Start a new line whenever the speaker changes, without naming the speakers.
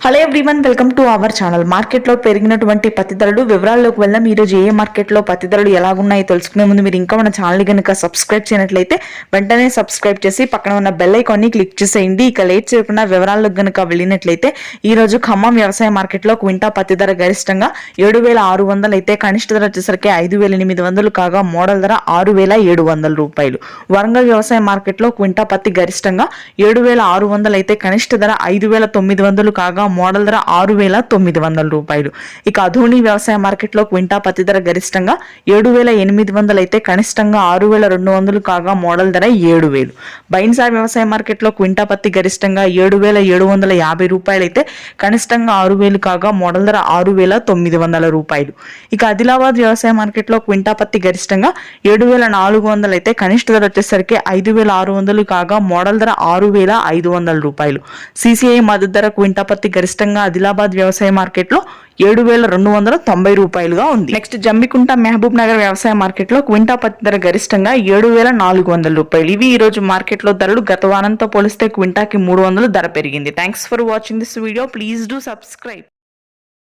Hello everyone, welcome to our channel. మార్కెట్లో పెరిగినటువంటి పత్తి ధరలు వివరాల్లోకి వెళ్దాం. ఈరోజు ఏ మార్కెట్లో పత్తి ధరలు ఎలాగున్నాయో తెలుసుకునే ముందు మీరు ఇంకా మన ఛానల్ కనుక సబ్స్క్రైబ్ చేయనట్లయితే వెంటనే సబ్స్క్రైబ్ చేసి పక్కన ఉన్న బెల్ ఐకాన్ని క్లిక్ చేసేయండి. ఇక లేట్ చేయకుండా వివరాల్లోకి కనుక వెళ్ళినట్లయితే ఈ రోజు ఖమ్మం వ్యవసాయ మార్కెట్లో క్వింటా పత్తి ధర గరిష్టంగా 7,600 అయితే కనిష్ట ధర వచ్చేసరికి 5,800 కాగా మోడల్ ధర 6,700 రూపాయలు. వరంగల్ వ్యవసాయ మార్కెట్లో క్వింటా పత్తి గరిష్టంగా 7,600 అయితే కనిష్ట ధర 5,900 కాగా మోడల్ ధర 6,900 రూపాయలు. ఇక అధోని వ్యవసాయ మార్కెట్లో క్వింటా పత్తి ధర గరిష్టంగా 7,800 అయితే కనిష్టంగా 6,200 కాగా మోడల్ ధర 7,000. బైన్సార్ వ్యవసాయ మార్కెట్లో క్వింటా పత్తి గరిష్టంగా 7,750 రూపాయలు అయితే కనిష్టంగా 6,000 కాగా మోడల్ ధర 6,900 రూపాయలు. ఇక ఆదిలాబాద్ వ్యవసాయ మార్కెట్లో క్వింటా పత్తి గరిష్టంగా 7,400 అయితే కనిష్ట ధర వచ్చేసరికి 5,600 కాగా మోడల్ ధర 6,500 రూపాయలు. సిసిఐ మద్దతు ధర క్వింటా పత్తి గరిష్టంగా ఆదిలాబాద్ వ్యవసాయ మార్కెట్లో 7,290 రూపాయలుగా ఉంది. నెక్స్ట్ జమ్మికుంట మహబూబ్ నగర్ వ్యవసాయ మార్కెట్లో క్వింటా పత్తి ధర గరిష్టంగా 7,400 రూపాయలు. ఇవి ఈ రోజు మార్కెట్లో ధరలు. గత వారంతో పోలిస్తే క్వింటాకి 300 ధర పెరిగింది. Thanks for watching this video. Please do subscribe.